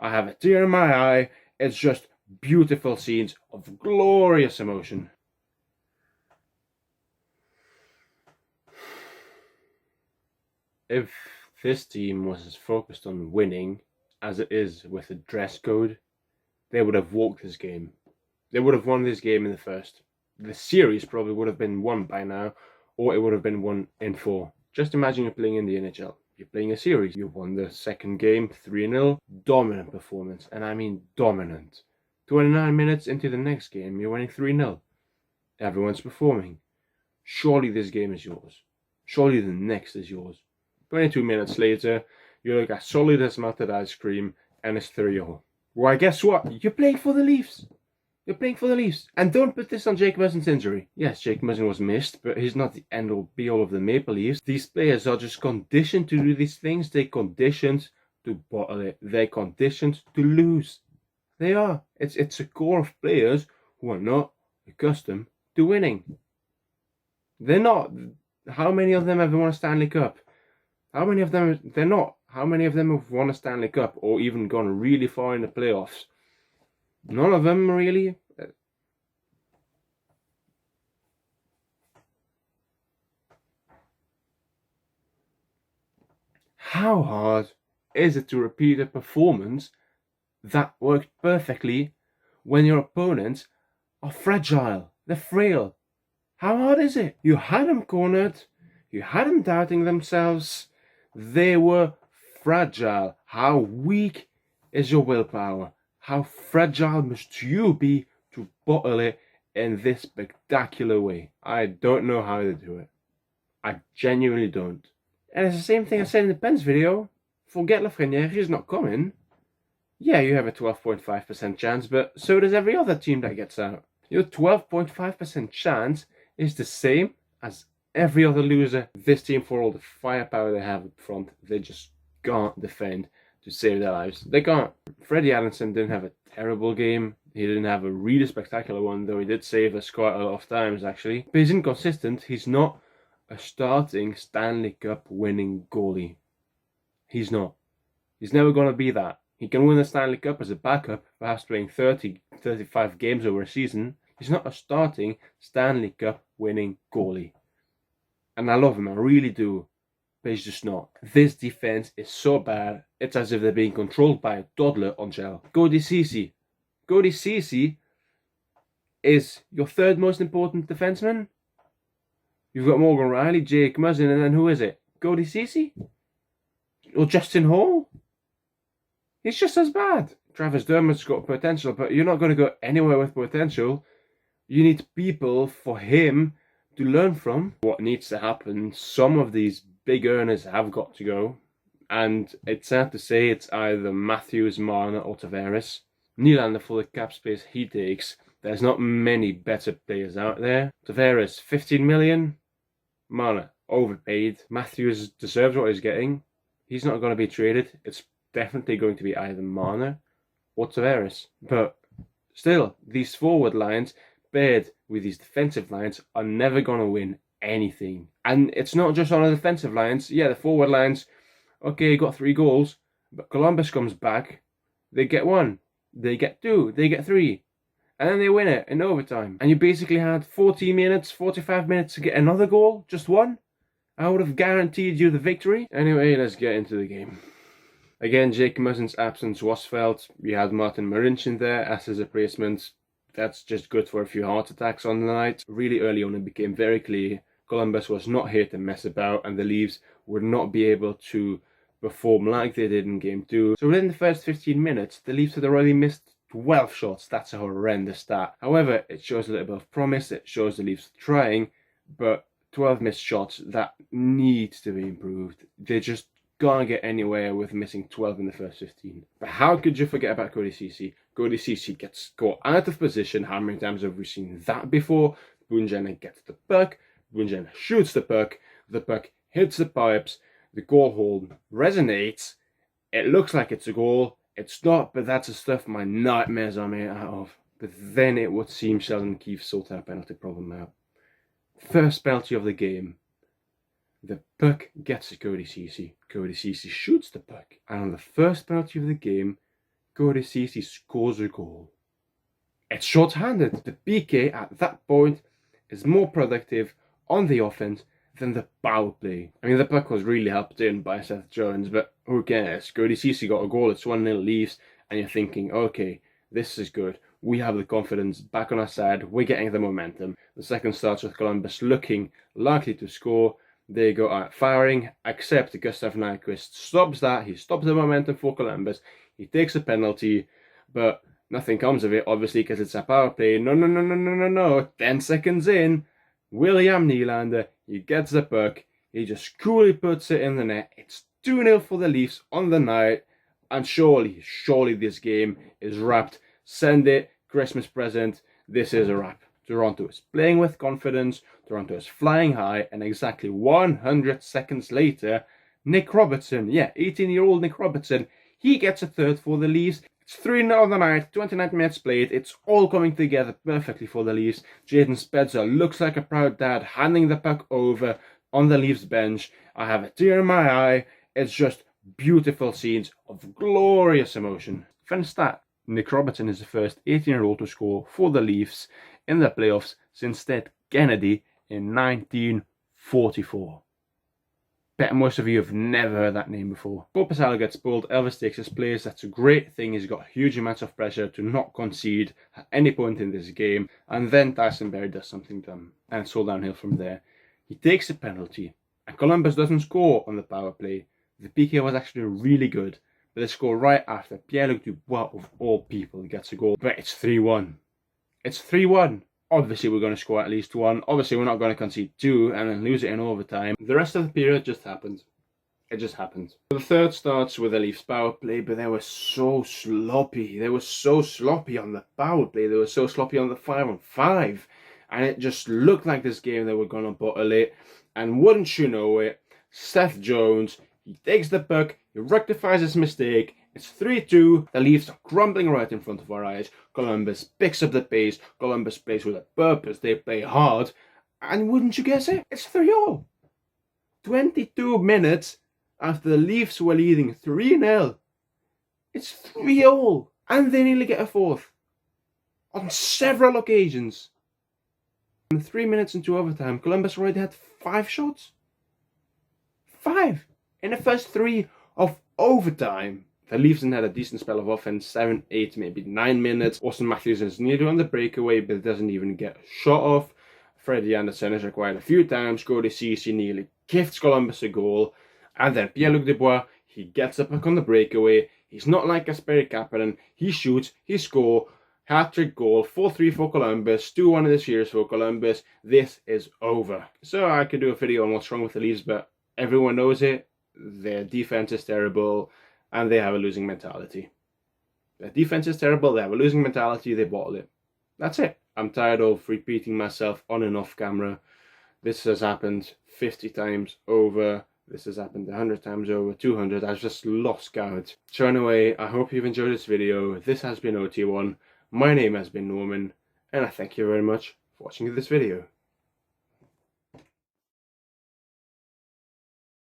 I have a tear in my eye. It's just beautiful scenes of glorious emotion. If this team was as focused on winning as it is with the dress code, they would have walked this game. They would have won this game in the first. The series probably would have been won by now, or it would have been won in 4. Just imagine you're playing in the NHL. You're playing a series. You won the second game 3-0. Dominant performance, and I mean dominant. 29 minutes into the next game, you're winning 3-0. Everyone's performing. Surely this game is yours. Surely the next is yours. 22 minutes later, you look as solid as melted ice cream, and it's 3-0. Why, guess what? You're playing for the Leafs. You're playing for the Leafs. And don't put this on Jake Muzzin's injury. Yes, Jake Muzzin was missed, but he's not the end-all be-all of the Maple Leafs. These players are just conditioned to do these things. They're conditioned to bottle it. They're conditioned to lose. They are. It's a core of players who are not accustomed to winning. They're not. How many of them have won a Stanley Cup? How many of them? They're not. How many of them have won a Stanley Cup or even gone really far in the playoffs? None of them really. How hard is it to repeat a performance that worked perfectly when your opponents are fragile? They're frail. How hard is it? You had them cornered. You had them doubting themselves. They were fragile. How weak is your willpower? How fragile must you be to bottle it in this spectacular way? I don't know how to do it. I genuinely don't. And it's the same thing I said in the Pens video. Forget Lafreniere, he's not coming. Yeah, you have a 12.5% chance, but so does every other team that gets out. Your 12.5% chance is the same as every other loser. This team, for all the firepower they have up front, they just can't defend to save their lives. They can't. Freddie Allenson didn't have a terrible game. He didn't have a really spectacular one, though he did save us quite a lot of times, actually. But he's inconsistent. He's not a starting Stanley Cup winning goalie. He's not. He's never going to be that. He can win the Stanley Cup as a backup, perhaps playing 30, 35 games over a season. He's not a starting Stanley Cup winning goalie. And I love him, I really do. But he's just not. This defense is so bad, it's as if they're being controlled by a toddler on gel. Cody Ceci. Cody Ceci is your third most important defenseman. You've got Morgan Riley, Jake Muzzin, and then who is it? Cody Ceci? Or Justin Hall? He's just as bad. Travis Dermott's got potential, but you're not going to go anywhere with potential. You need people for him to learn from. What needs to happen, some of these big earners have got to go, and it's sad to say it's either Matthews, Marner, or Tavares. Nylander, for the cap space he takes, there's not many better players out there. Tavares, 15 million. Marner, overpaid. Matthews deserves what he's getting. He's not going to be traded. It's definitely going to be either Marner or Tavares. But still, these forward lines, paired with these defensive lines, are never going to win anything. And it's not just on the defensive lines. Yeah, the forward lines, okay, got 3 goals, but Columbus comes back, they get 1, they get 2, they get 3, and then they win it in overtime. And you basically had 40 minutes, 45 minutes to get another goal, just 1. I would have guaranteed you the victory. Anyway, let's get into the game. Again, Jake Muzzin's absence was felt. You had Martin Marincin there as his replacement. That's just good for a few heart attacks on the night. Really early on, it became very clear Columbus was not here to mess about, and the Leafs would not be able to perform like they did in Game 2. So within the first 15 minutes, the Leafs had already missed 12 shots. That's a horrendous stat. However, it shows a little bit of promise. It shows the Leafs trying, but 12 missed shots, that needs to be improved. They just can't get anywhere with missing 12 in the first 15. But how could you forget about Cody Ceci? Cody Ceci gets caught out of position. How many times have we seen that before? Boone gets the puck. Boone shoots the puck hits the pipes, the goal hold resonates. It looks like it's a goal. It's not, but that's the stuff my nightmares are made out of. But then it would seem Sheldon Keefe sorted our penalty problem out. First penalty of the game. The puck gets to Cody Ceci. Cody Ceci shoots the puck. And on the first penalty of the game, Cody Ceci scores a goal. It's short-handed. The PK at that point is more productive on the offense than the power play. I mean, the puck was really helped in by Seth Jones, but who cares? Cody Ceci got a goal, it's 1-0 Leafs, and you're thinking, okay, this is good. We have the confidence back on our side. We're getting the momentum. The second starts with Columbus looking likely to score. They go out firing, except Gustav Nyquist stops that. He stops the momentum for Columbus. He takes a penalty, but nothing comes of it, obviously, because it's a power play. No. 10 seconds in, William Nylander, he gets the puck. He just coolly puts it in the net. It's 2-0 for the Leafs on the night. And surely this game is wrapped. Send it, Christmas present. This is a wrap. Toronto is playing with confidence. Toronto is flying high. And exactly 100 seconds later, Nick Robertson, 18-year-old Nick Robertson, he gets a third for the Leafs. It's 3-0 on the night, 29 minutes played. It's all coming together perfectly for the Leafs. Jaden Spezza looks like a proud dad, handing the puck over on the Leafs bench. I have a tear in my eye. It's just beautiful scenes of glorious emotion. Fun stat, Nick Robertson is the first 18-year-old to score for the Leafs in the playoffs since Ted Kennedy in 1944. Bet most of you have never heard that name before. Korpisalo gets pulled, Elvis takes his place. That's a great thing. He's got huge amounts of pressure to not concede at any point in this game. And then Tyson Barrie does something dumb, and it's all downhill from there. He takes a penalty, and Columbus doesn't score on the power play. The PK was actually really good, but they score right after Pierre-Luc Dubois, of all people, gets a goal. But it's 3-1. It's 3-1. Obviously, we're going to score at least one. Obviously, we're not going to concede two and then lose it in overtime. The rest of the period just happened. It just happened. The third starts with the Leafs power play, but they were so sloppy. They were so sloppy on the power play. They were so sloppy on the 5-on-5. And it just looked like this game they were going to bottle it. And wouldn't you know it, Seth Jones, he takes the puck, he rectifies his mistake. It's 3-2. The Leafs are crumbling right in front of our eyes. Columbus picks up the pace. Columbus plays with a purpose. They play hard. And wouldn't you guess it? It's 3-0. 22 minutes after the Leafs were leading 3-0. It's 3-0. And they nearly get a fourth. On several occasions. And 3 minutes into overtime, Columbus already had 5 shots. 5 in the first 3 of overtime. The Leafs had a decent spell of offense, 7, 8, maybe 9 minutes. Austin Matthews is nearly on the breakaway, but doesn't even get a shot off. Freddie Anderson is required a few times. Cody Ceci nearly gifts Columbus a goal. And then Pierre-Luc Dubois, he gets the puck on the breakaway. He's not like Kasperi Kapanen. He shoots, he scores. Hat-trick goal, 4-3 for Columbus, 2-1 in the series for Columbus. This is over. So I could do a video on what's wrong with the Leafs, but everyone knows it. Their defense is terrible. And they have a losing mentality. Their defense is terrible, they have a losing mentality, they bottle it. That's it. I'm tired of repeating myself on and off camera. This has happened 50 times over. This has happened 100 times over, 200. I've just lost count. So anyway, I hope you've enjoyed this video. This has been OT1. My name has been Norman. And I thank you very much for watching this video.